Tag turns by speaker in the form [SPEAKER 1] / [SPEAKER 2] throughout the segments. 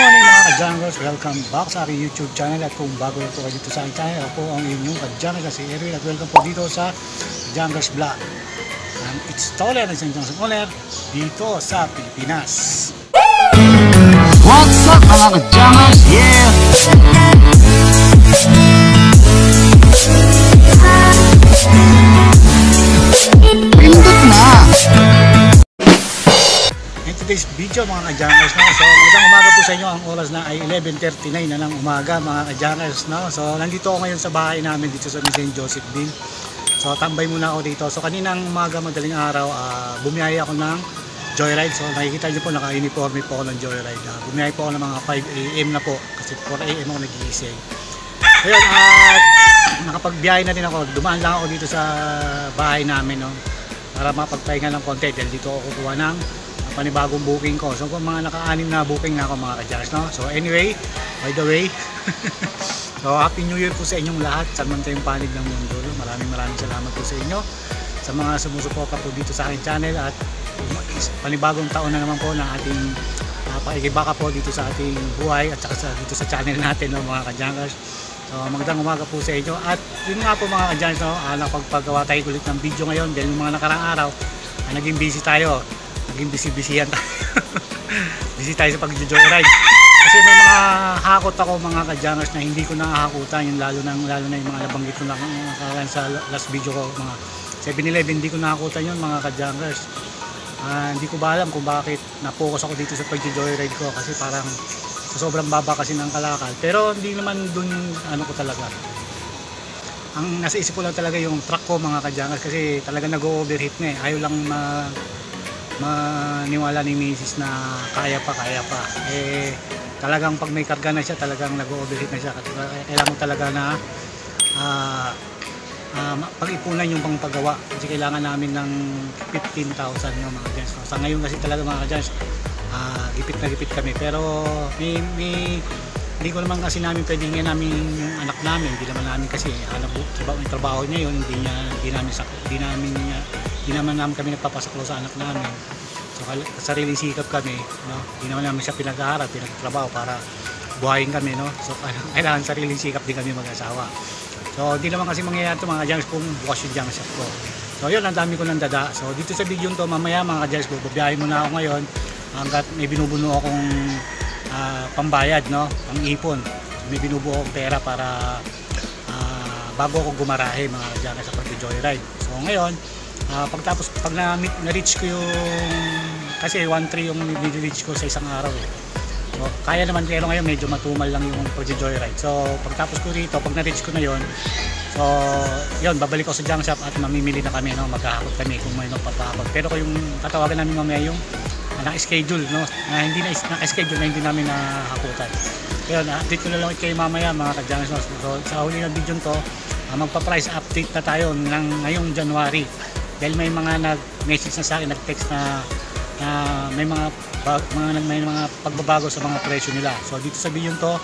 [SPEAKER 1] morning mga ka-Jangers, welcome back sa aking YouTube channel. At kung bago po kayo dito sa aking channel, ako po ang inyong ka-Jangers na si Erwin. At welcome po dito sa Jangers Vlog. And it's Toler and St. Johnson Oler dito sa Pilipinas. What's up mga ka-Jangers? Yeah! Pindot na! Today's video mga ka-Jangers, no? So magandang umaga po sa inyo. Ang oras na ay 11:39 na ng umaga mga ka-Jangers, no? So nandito ako ngayon sa bahay namin dito sa St. Josephville. So tambay muna ako dito. So kaninang umaga madaling araw bumiyaya ako ng joyride. So nakikita niyo po naka-uniforme po ako ng joyride. Bumiyaya po ako ng mga 5 AM na po kasi 4 AM ako nagigising. Ayun, at nakapagbiyahe na din ako. Dumaan lang ako dito sa bahay namin, no? Para mapagpahinga ng konti dahil dito ako kukuha ng panibagong booking ko. So kung mga naka-anim na booking na ako mga ka-Jangers, no? So anyway, by the way, so happy new year po sa inyong lahat. Saan man tayong panig ng mundo. Maraming salamat po sa inyo sa mga sumusuporta po dito sa aking channel. At panibagong taon na naman po ng ating paikibaka po dito sa ating buhay at saka dito sa channel natin, no, mga ka-Jangers. So magandang umaga po sa inyo. At yun nga po mga ka-Jangers, no, nakapagpagawa tayo ulit ng video ngayon dahil mga nakarang araw naging busy tayo. Naging busy-busyhan tayo. Busy tayo sa pag-joyride. Kasi may mga hakot ako mga ka-Jangers na hindi ko nakahakutan. Yung lalo na yung mga nabanggit ko na sa last video ko, mga 7-Eleven, hindi ko nakakutan yun mga ka-Jangers. Hindi ko ba alam kung bakit na-focus ako dito sa pag-joyride ko kasi parang sa sobrang baba kasi ng kalakal. Pero hindi naman dun ano ko talaga. Ang nasa isip ko lang talaga yung truck ko mga ka-Jangers kasi talaga nag-overheat na eh. Ayaw lang maniwala ni Mrs. na kaya pa eh talagang pag may karga na siya talagang nag-overheat na siya. Kailangan mo talaga na pag-ipunan yung pangpagawa kasi kailangan namin ng 15,000 no, mga ka-Jangers. Sa ngayon kasi talaga mga ka-Jangers gipit na gipit kami pero hindi ko naman kasi namin pwede hingin namin yung anak namin. Hindi naman namin kasi yung trabaho niya yun, hindi naman namin kami nagpapasaklo sa anak namin. So sariling sikap kami, no? Hindi naman namin siya pinag-aaral, pinagtrabaho para buhayin kami, no? So kailangan sariling sikap din kami mag-asawa. So hindi naman kasi mangyayari ito mga ka-Jangers kung bukas yung Jangers ko. So yun, ang dami ko ng dada. So dito sa video to mamaya mga ka-Jangers, babiyahin muna ako ngayon hanggat may binubuno akong pambayad, no? Pang-ipon. May binubuo akong pera para bago ako gumarahe mga ka-Jangers sa pag-joyride. So ngayon, pag na-reach ko yung kasi 1.3 yung ni-reach ko sa isang araw eh. So kaya naman pero ngayon medyo matumal lang yung pag-joyride. So pagtapos ko rito, pag na-reach ko na yon, so yun, babalik ako sa junk shop at mamimili na kami, no? Maghahakot kami kung may nagpapahakot. Pero kung yung tatawagan namin mamaya yung naka-schedule, no? Na hindi na naka-schedule na hindi namin nahakutan. Ayun, update ko na lang kayo mamaya mga ka-Jangers. So sa huli ng video to, magpa-price update na tayo ngayong January. Dahil may mga nag-message na sa akin, nag-text na may mga pagbabago sa mga presyo nila. So dito sa video to,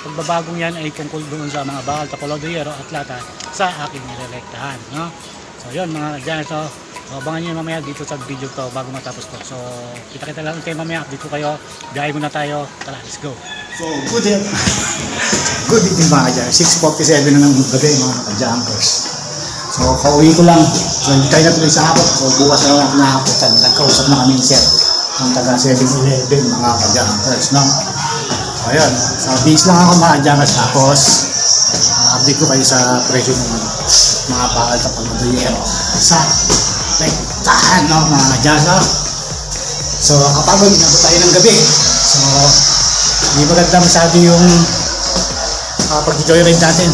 [SPEAKER 1] pagbabagong yan ay tungkol doon sa mga bakal, tapolodo, yero at lata sa aking nirerektahan, no? So yun mga ka-Jangers, so abangan nyo mamaya dito sa video to bago matapos to. So kita lang kayo mamaya, update ko kayo, biyahe muna tayo, tara, let's go. So good evening mga ka-Jangers, 6:47 na ng gabi mga ka-Jangers. So kauwi ko lang, so tayo na tuloy sa hapot. So bukas na lang nahapotan, nagkausap na kami ni Sir ng taga 7-Eleven mga ka-Jangers, no? So ayun, so bis lang ako mga ka-Jangers, tapos update ko kayo sa presyo ng mga bakal tapolodo, yero sa rektahan, no, mga ka-Jangers. So kapag inabot tayo ng gabi, so hindi maganda masyado yung pag-joyride natin.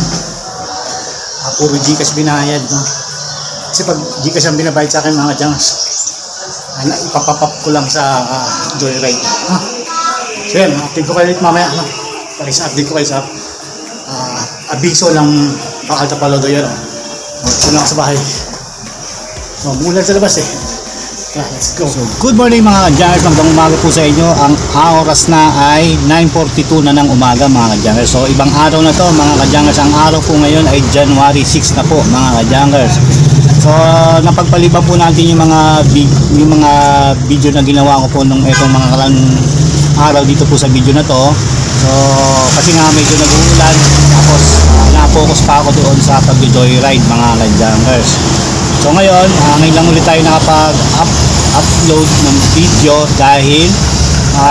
[SPEAKER 1] Puro Gcash binayad, no? Kasi pag Gcash ang binabayad sa akin mga ka-Jangers, ipapapap ko lang sa joyride. So yan, update ko kayo ulit mamaya, no? Update ko kayo sa abiso ng bakal tapolodo, yero. So lang sa bahay. So bulan sa labas eh. Let's go. So, good morning mga ka-Jangers, magandang umaga po sa inyo. Ang oras na ay 9:42 na ng umaga mga ka-Jangers. So ibang araw na to mga ka-Jangers. Ang araw po ngayon ay January 6 na po mga ka-Jangers. So napagpaliban po natin yung mga video na ginawa ko po nung itong mga araw dito po sa video na to. So kasi nga medyo nag-uulan, tapos na-focus pa ako doon sa pag-joyride mga ka-junkers. So ngayon, ngayon lang ulit tayo nakapag-upload ng video dahil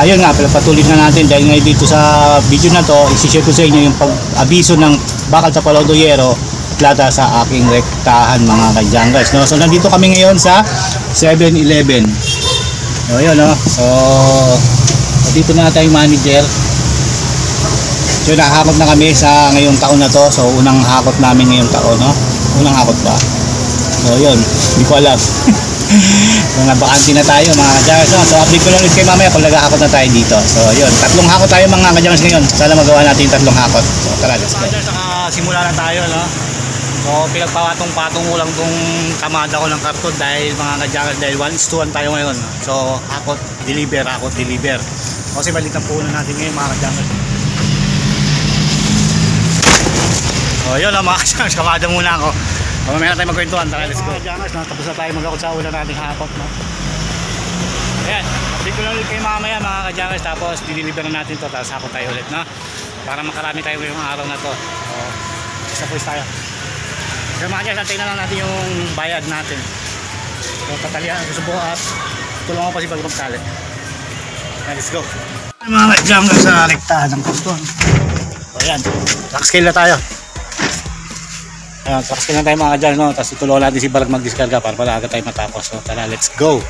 [SPEAKER 1] yun nga, patuloy na natin dahil ngayon dito sa video na to, isi-share ko sa inyo yung pag-abiso ng bakal sa Palodoyero plata sa aking rektahan mga ka-junkers, no? So nandito kami ngayon sa 7-Eleven. So yun, no? So dito na tayong manager. So nakahakot na kami sa ngayong taon na to. So unang hakot namin ngayong taon, no? Unang hakot ba? So yun, hindi ko alam. Mga bakante na tayo mga ka-junkers, no? So update ko lang ulit kayo mamaya kung nagahakot na tayo dito. So yun, tatlong hakot tayo mga ka-junkers ngayon. Sana magawa natin yung tatlong hakot. So tara, let's go. Simula na tayo, no? So pinagpapatong-patong ko lang tong kamada ko ng karton dahil mga ka-junkers, dahil 1:1 tayo ngayon. So hakot, deliver. Kasi balik ang puno natin ngayon mga ka-junkers. So yun lang mga ka-junkers, kamada muna ako. So mamaya na tayo magkwentuhan, tara let's go. Mga ka-junkers, tapos na tayo mag-hakot sa ulan nating hakot, no? Ayan, update ko lang ulit kayo mamaya mga ka-junkers, tapos dideliver na natin to, tapos hakot tayo ulit, no? Para makarami tayo ngayong araw na to. So isa po tayo. So mga ka-junkers, antayin na lang natin yung bayad natin. So tatalihan, susubukan at tulungan ko pa si Bagong Kalit. Let's go. Mga ka-junkers, sa rektahan ng karton. So ayan, track scale na tayo. Ayan, track scale na tayo mga ka-junkers, no? Tapos itulungan natin si Balag mag-discarga para agad tayo matapos. So tara, let's go.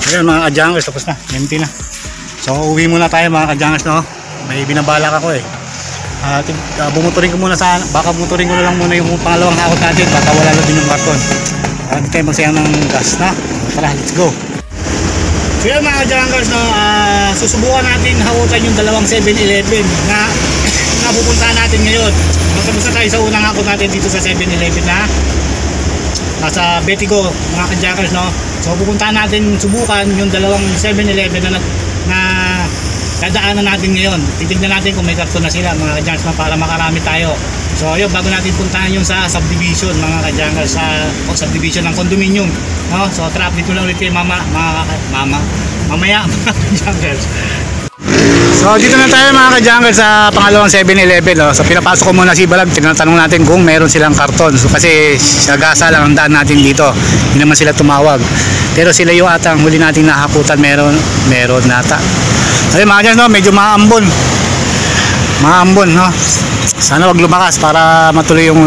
[SPEAKER 1] Ayan mga ka-junkers, tapos na, empty na. So uwi muna tayo mga ka-junkers, no? May binabalak ako eh. Bumuturin ko muna baka bumuturin ko na lang muna yung pangalawang hakot natin, baka wala na din yung karton. Hindi tayo magsayang ng gas, na. Tara, let's go. So yun mga ka-junkers, no? Susubukan natin hakutan yung dalawang 7-Eleven na napupuntahan natin ngayon. Magtapos na tayo sa unang hakot natin dito sa 7-Eleven na nasa Betigo mga ka-junkers, no? So pupuntahan natin, subukan yung dalawang 7-Eleven na dadaanan natin ngayon. Titignan natin kung may karton na sila mga ka-junkers, para makarami tayo. So yun, bago natin puntahan yung sa subdivision mga ka-junkers, sa subdivision ng condominium, no? So tara, update ko lang ulit kayo mamaya mga ka-junkers. So dito na tayo mga ka-junkers sa pangalawang 7-Eleven, no? So pinapasok ko muna si Balag, tinatanong natin kung meron silang karton. So kasi sa gasa lang ang daan natin dito, hindi naman sila tumawag. Pero sila yung atang huli nating nahakutan, meron nata. Ayun mga ka-junkers, no? Medyo maambon, no? Sana wag lumakas para matuloy yung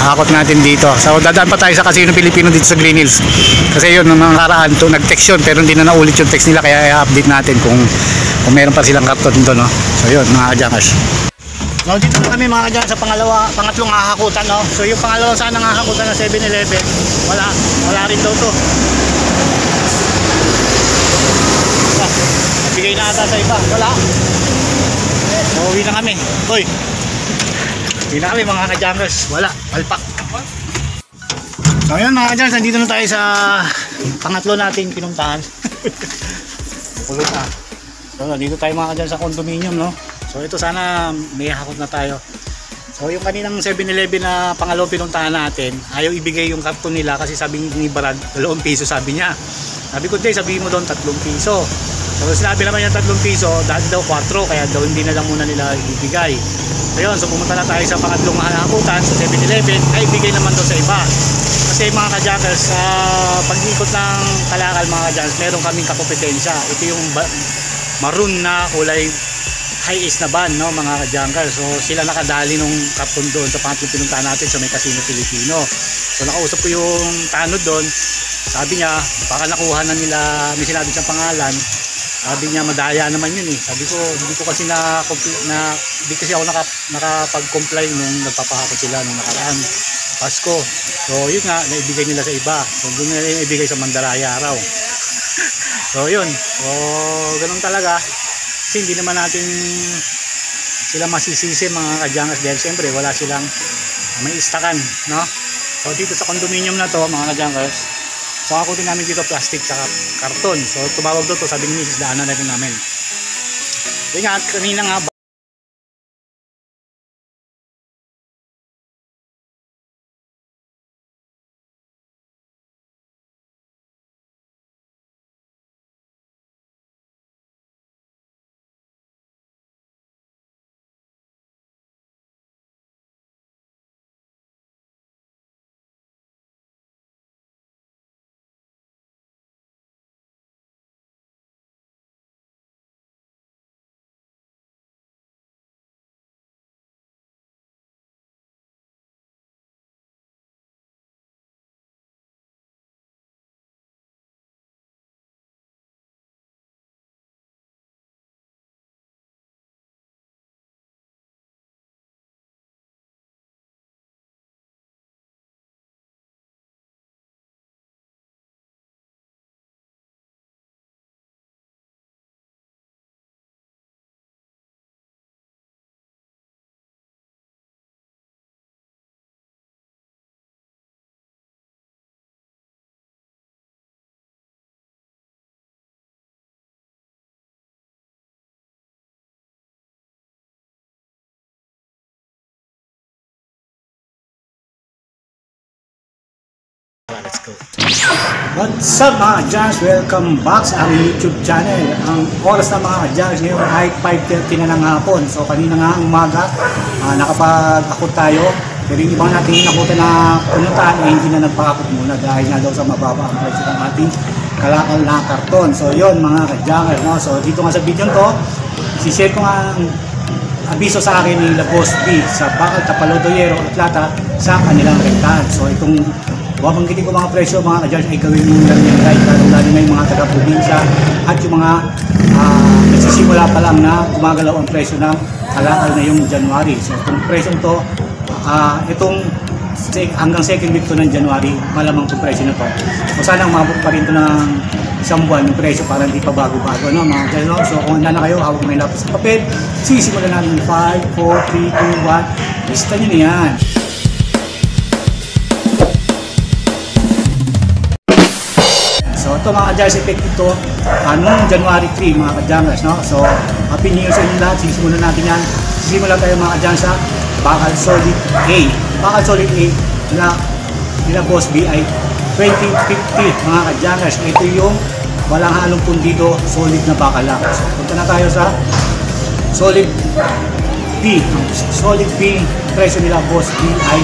[SPEAKER 1] hakot natin dito. So dadaan pa tayo sa Casino Pilipino dito sa Green Hills. Kasi yun, nung nakaraan to nag-text yun, pero hindi na naulit yung text nila, kaya i-update natin kung meron pa silang karton dito, no? So yun mga ka-junkers. So dito na kami mga ka-junkers sa pangatlong hahakutan, no? So yung pangalawang sana hahakutan na 7-Eleven, wala rin daw to. Bigay na ata sa iba, wala. So uwi na kami. Hoy, uwi na kami mga ka-junkers, wala, palpak. So yun mga ka-junkers, nandito na tayo sa pangatlo nating pinuntahan. Pulot na. So dito tayo mga ka-junkers sa condominium, no? So ito sana may hakot na tayo. So yung kaninang 7-Eleven na pangalawang pinuntahan natin, ayaw ibigay yung karton nila kasi sabi ni Barad, 2 piso sabi niya. Sabi ko, sabihin mo doon 3 piso. So sinabi naman niya 3 piso, dahil daw 4, kaya daw hindi na lang muna nila ibigay. Ayun, so pumunta na tayo sa pangatlong hakutan sa 7-Eleven, ay ibigay naman daw sa iba. Kasi mga ka-junkers, sa pag-ikot ng Kalakal mga ka-junkers, meron kaming kakompetensya. Ito yung maroon na kulay high-ace na van, no, mga ka-junkers. So sila nakadali nung karton doon sa pangatlong pinuntahan natin sa may Casino Pilipino. So nakausap ko yung tanod doon, sabi niya baka nakuha na nila, may sinabi siyang pangalan. Sabi niya madaya naman yun eh. Sabi ko hindi ko kasi hindi kasi ako nakapag-comply nung nagpapahakot sila nung nakaraan Pasko. So yun nga, naibigay nila sa iba. So doon nila naibigay sa Mandaraya araw. So yun, so ganun talaga. Kasi hindi naman natin sila masisisi mga ka-junkers dahil siyempre wala silang may istakan, no? So dito sa condominium na to mga ka-junkers, so ako din namin dito plastic sa karton. So tumawag doon to, sabi ni Mrs. daanan na rin namin. Yun nga, kanina nga go. What's up mga Kadyangers? Welcome back sa aking YouTube channel. Ang oras na mga Kadyangers ngayon ay 5:30 na ng hapon. So kanina nga ang umaga, nakapag-akot tayo. Pero yung ibang natin inakutan na pununtahan ay hindi na nagpakakot muna dahil nga daw sa mababa ang presyo ng ating kalakal na karton. So yun mga Kadyangers, no? So dito nga sa video to, isi-share ko nga ang abiso sa akin ni La Boss B sa Bacal, Tapalodo, Yero at Lata sa kanilang rentahan. So itong babanggitin ko mga presyo mga Kadyangers ay gawin mo lang yung like, lalo na yung mga taga-probinsya at yung mga nagsisimula pa lang na gumagalaw ang presyo ng kalakal na yung January. So itong presyo to, itong hanggang second week to ng January, malamang itong presyo na to. So sana umabot pa rin to ng isang buwan yung presyo para hindi pa bago-bago, no mga Kadyangers. So kung handa na kayo, hawak may lapis sa papel, sisimulan natin 5, 4, 3, 2, 1, lista nyo na yan. So ito mga Kadyangers, effect ito noong January 3 mga Kadyangers, no? So happy new year sa inyo lahat. Sisimulan natin yan. Sisimulan tayo mga Kadyangers sa Bacal Solid A. Bacal Solid A na nila Boss B ay 2050 mga Kadyangers. Ito yung walang halong pundido, solid na bakal lang. So punta na tayo sa Solid B. Solid B, presyo nila Boss B ay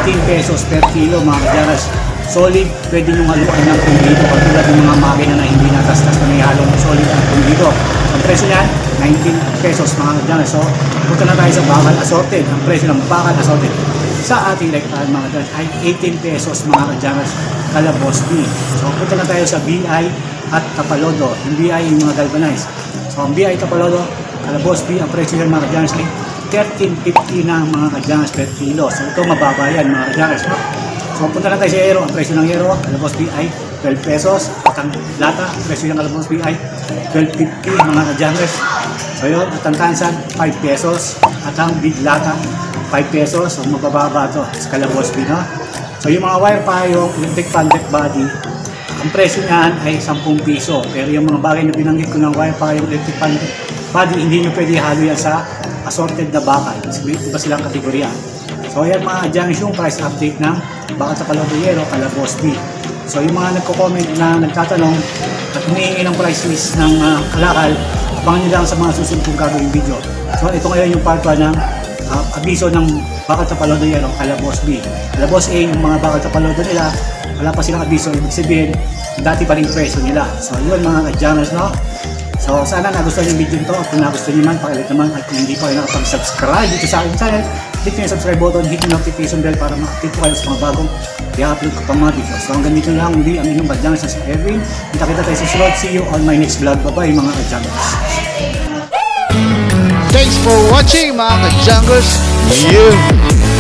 [SPEAKER 1] 19 pesos per kilo mga Kadyangers. Solid, pwede nyo haluan ng pundido katulad ng mga makina na hindi natastas na may halong solid ang pundido. Ang presyo niyan, 19 pesos mga Kadyangers. So punta na tayo sa Bacal Assorted. Ang presyo ng Bacal Assorted sa ating lektahan mga Kadyangers ay 18 pesos mga Kadyangers kala Boss B. So punta na tayo sa BI at Tapalodo. Yung BI yung mga galvanized. So ang BI Tapalodo kala Boss B, ang presyo ng mga Kadyangers ay 13.50 na mga Kadyangers per kilo. So ito mababa yan mga Kadyangers. So punta na tayo sa Yero. Ang presyo ng Yero kala Boss B ay 12 pesos. At ang Lata, ang presyo ng kala Boss B ay 12.50 mga Kadyangers. So yun, at ang Tansan 5 pesos. At ang Big Lata 5 pesos. So mabababa ito sa kala Boss B, no? So yung mga wire pa, yung electric fan deck body, ang presyo niyan ay 10 piso. Pero yung mga bagay na binanggit ko ng wire pa, yung electric fan deck body, hindi nyo pwede halo yan sa assorted na bakal. Iba silang kategorya. So ayan mga Kadyangers yung price update ng Bacal Tapalodo Yero kala Boss B. So yung mga nagko-comment na nagtatanong at humihingi ng price list ng kalakal, abangan nyo lang sa mga susunod kong gagawin video. So ito ngayon yung part 1 ng abiso ng Bacal Tapalodo Yero kala Boss B. Kala Boss A, yung mga Bacal Tapalodo nila, wala pa silang abiso, ibig sabihin dati pa rin presyo nila. So yun mga Kadyangers, no? So sana nagustuhan yung video nito. Kung nagustuhan nyo man, pakilit naman. At kung hindi pa kayo nakapag-subscribe dito sa aking channel, click nyo yung subscribe button, hit yung notification bell para ma-update po kayo sa mga bagong i-upload ko pang mga video. So hanggang dito lang muli ang inyong Kadyangers sa Erwin. Kita-kita tayo sa sunod. See you on my next vlog. Bye-bye mga Kadyangers.
[SPEAKER 2] Thanks for watching mga Kadyangers. Yeah.